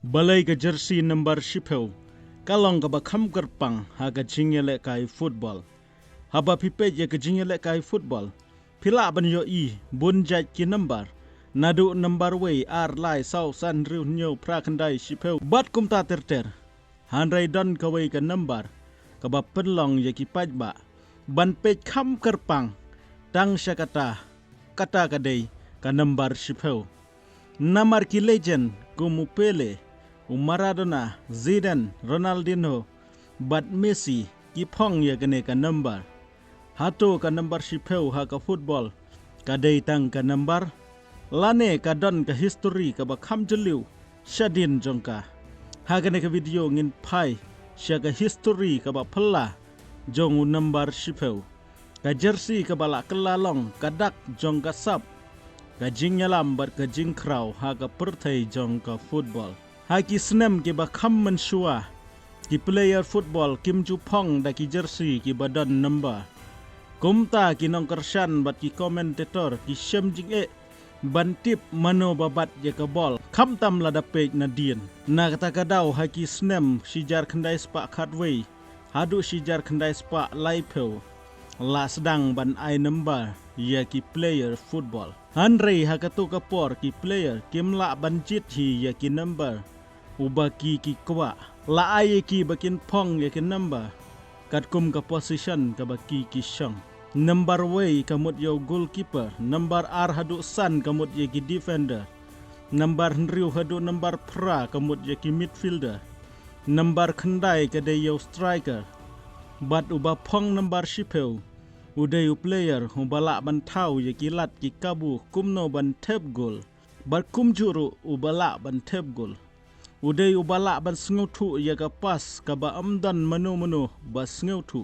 Balai ke jersey number shipeu, kalong ke bakam gerpang haga jingele kai football. Haba pipe je ke jingele kai football. Pila ban yo i bun jat ki number. Nadu number way ar lai sau san riu nyo prakandai shipeu. Bat kum ta terter. Handrai don ka way ke number. Ka ba penlong ye ki pajba. Ban pej kam gerpang. Tang syakata. Kata kadai ka number shipeu. Namar ki legend kumu Pele. Maradona, Zidane, Ronaldinho, but Messi, kipong ya kene ka number. Hato ka number shipeu ha ka football, ka tang ka number. Lane ka don ka history ka ba kham jeliu, syadin jongka. Ha kene ka video ngin pai, sya ka history ka ba pela, jong number shipeu. Ka jersey ka bala kelalong, ka dak jong ka sap. Ka jing nyalam bat ka jing kraw ha ka pertai jong ka football. Haki snem ki ba kham mensua ki player football Kim Ju Pong da ki jersey ki badan number. Kumta ki nong kershan bat ki komentator ki shem jing bantip mano babat je ka bol. Kham tam la da page na dien. Na kata kadau haki snem sijar kendai spa khatway. Hadu sijar kendai spa laipeu. La sedang ban ai number ya ki player football. Hanrei hakatu kapor ki player kim la banjit hi ya ki number. Ubaki ki kwa la ai ki bakin pong ya ki number. Kat kum ka position ka baki ki syang. Number way kamut yo goalkeeper. Number R hadu san kamut ya ki defender. Number Henry hadu number pra kamut ya ki midfielder. Number kendai kada yo striker. Bat uba pong number shipeu. Udai player ubala ban tau ya ki lat ki kabu kumno ban tep goal. Bat kum juru ubala ban tep goal. Udai ubala ban sngautu ya ka pas ka ba amdan manu ba sngautu.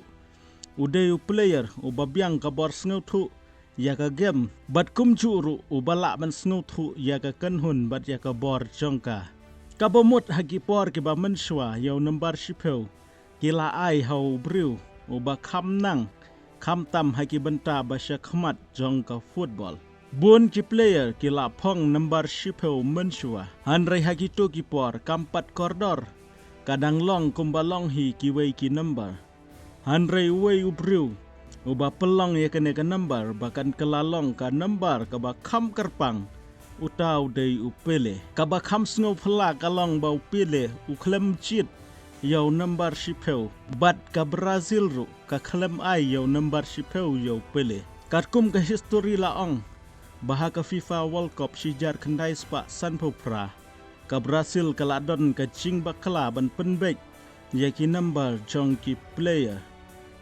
Udai player ubabiang ka bor sngautu ya ka game. Bat kum juru ubala ban sngautu ya ka kanhun bat ya ka bor jongka. Ka bomut hagi por ki ba menswa yaw number shipeu. Kila ai hau briu uba kham nang. Kham tam haki benta basya khmat jongka football. Bun ki player ki la pong number shipeu mensua. Hanrei haki tu ki por kampat koridor. Kadang long kumbalong hi ki wei ki number. Hanrei wei ubriu. Uba pelong ya kene ka number. Bahkan kelalong ka number ka ba kham kerpang. Utau dei upele. Ka ba kham snow pela kalong ba upele. Uklem chit. Yaw number shipeu. Bat ka Brazil ru. Ka klem ai yaw number shipeu yaw pele. Katkum ka history laong. Baha ka FIFA World Cup sijar kendai spa san pra. Ka Brazil ka ladon ka jing bakala ban penbek. Ya ki number jong ki player.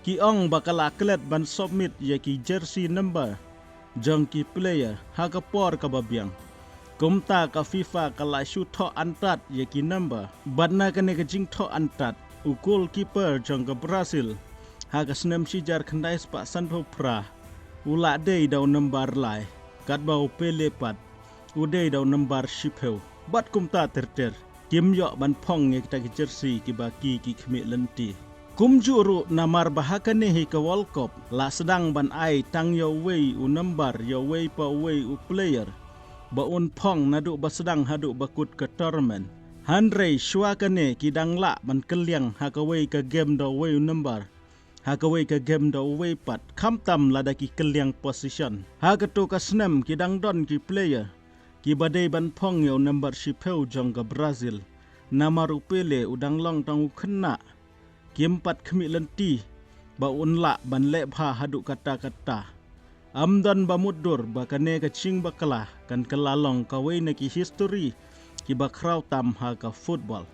Ki ong bakala klet ban submit ya ki jersey number. Jong ki player. Ha ka por ka babiang. Kumta ka FIFA kala shoot tho antat ya ki number. Badna ka ne ka jing tho antat. Ukul keeper jong ka Brazil. Ha ka snem sijar kendai spa san pra. Ula day daw number lai. Kat bau Pele pat. Udai daw number shipeu. Bat kumta terter. Kim yo ban pong ya kita ki jersey ki baki ki khmi lenti. Kum juru namar bahakane hi ka World Cup. La sedang ban ai tang yo wei u number yo wei pa wei u player. Ba un pong nadu ba sedang hadu bakut ke tournament. Hanrei syuakane ki dang la ban keliang ha ka wei ka game do wei u number. Hakaway ka game da uway pat kham tam lada ki keliang position. Hakato ka snem ki dang don ki player. Ki badai ban pong yaw number shipeu jong ka Brazil. Namaru Pele udang long tang ukena. Ki empat khmi lenti. Ba unla ban lepha hadu kata-kata. Amdan ba mudur ba kane ka ching bakala. Kan kelalong kaway na ki history. Ki bakraw tam ha ka football.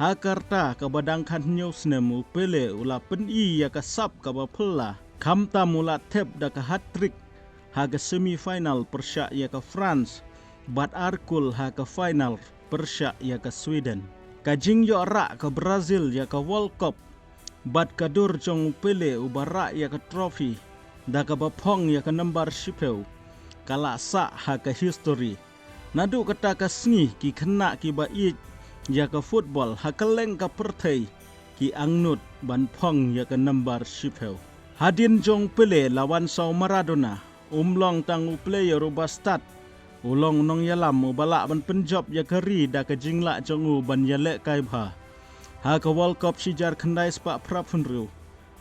Hakarta ka badangkan news nemu Pele ula peni ya ka sap ka bapela. Kamta mula tep da ka hat-trick. Ha ka semi-final persya ya ka France. Bat arkul ha ka final persya ya ka Sweden. Ka jing yo ra ka Brazil ya ka World Cup. Bat ka dur jong Pele ubara ya ka trophy. Da ka bapong ya ka number shipeu. Kala sa ha ka history. Nadu kata ka sngi ki kena ki ba it. Ya ka football hakaleng ka pertai ki angnut ban pong ya ka number shipeu. Hadin jong Pele lawan sau Maradona. Umlong tangu player ubastat Ulong nong yalam ubala ban penjob ya kari da ka jingla jongu ban yale kai bha. Ha ka World Cup sijar khandai spa prap funru.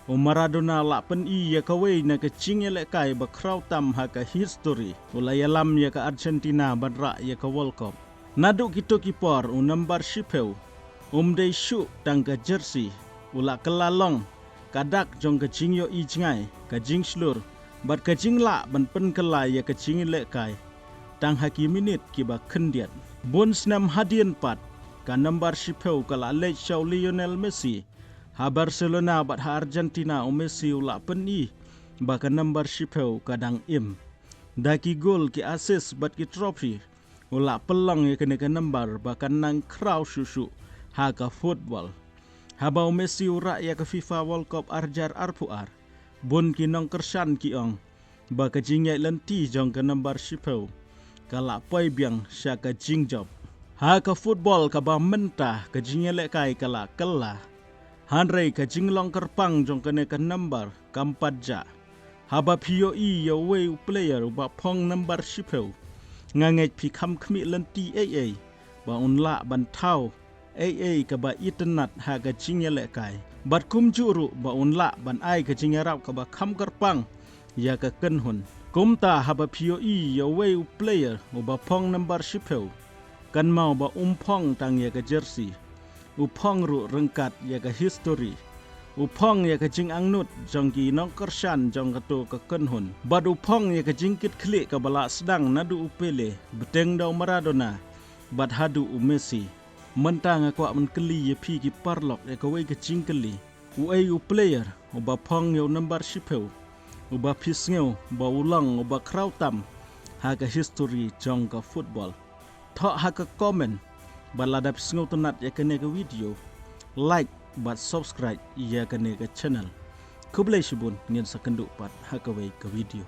Maradona la pen I ya ka wei na ka jing yale kai ba kraw tam ha ka history. Ula yalam ya ka Argentina ban ra ya ka World Cup. Nadu kito kipor number shipeu. Dei shu tang ka jersey. Ula kelalong kadak jong ka jing yo I jingai ka jing slur. Bat ka jing la ban pen kelai ya ka jing yale kai. Tang haki minit kiba kendiat. Bun senam hadian pat. Ka number shipeu kala late show Lionel Messi. Ha Barcelona bat ha Argentina Messi ula pen I. Ba ka number shipeu kadang im. Daki gol ki assist bat ki trophy. Ula pelong ya kena ka number ba ka nang kraw susu. Ha ka football. Ha ba Messi ura ya ka FIFA World Cup arjar arpuar. Bun ki nong kersan ki ong. Ba ka jingai lenti jong ka number shipeu. Kala poi biang sya ka jingjob. Ha ka football ka ba mentah ka jingele kai kala kala. Hanrei ka jinglong kerpang jong kene ka number kampadja. Ha ba POE ya wei player ba pong number shipeu. Nganget pi kam kmi lenti AA. Ba unla ban tau AA ka ba internet ha ka jingele kai. Bat kum juru ba unla ban ai ka jingarap ka ba kam kerpang ya ka kenhun. Kumta haba POE ya wei player uba pong number shipeu. Kan mau ba pong tang ya ka jersey. Upong ru rengkat ya ka history. Upong ya ka jing angnut jongki nong kersan jong ka to ka kenhun. Bad upong ya ka jingkit klik ka bala sedang nadu upele. Beteng daw Maradona. Bad hadu Messi. Mentang aku men keli ya pi ki parlok ya ka wei ka jing keli. Uai player uba pong ya number shipeu. Uba pisngeu, ba ulang, uba krautam, haga history jong ka football. Thok haga komen, ba ladap pisngeu tunat ya kene ka video, like, ba subscribe ya kene ka channel. Kublai shibun ngin sakenduk pat haga wei ka video.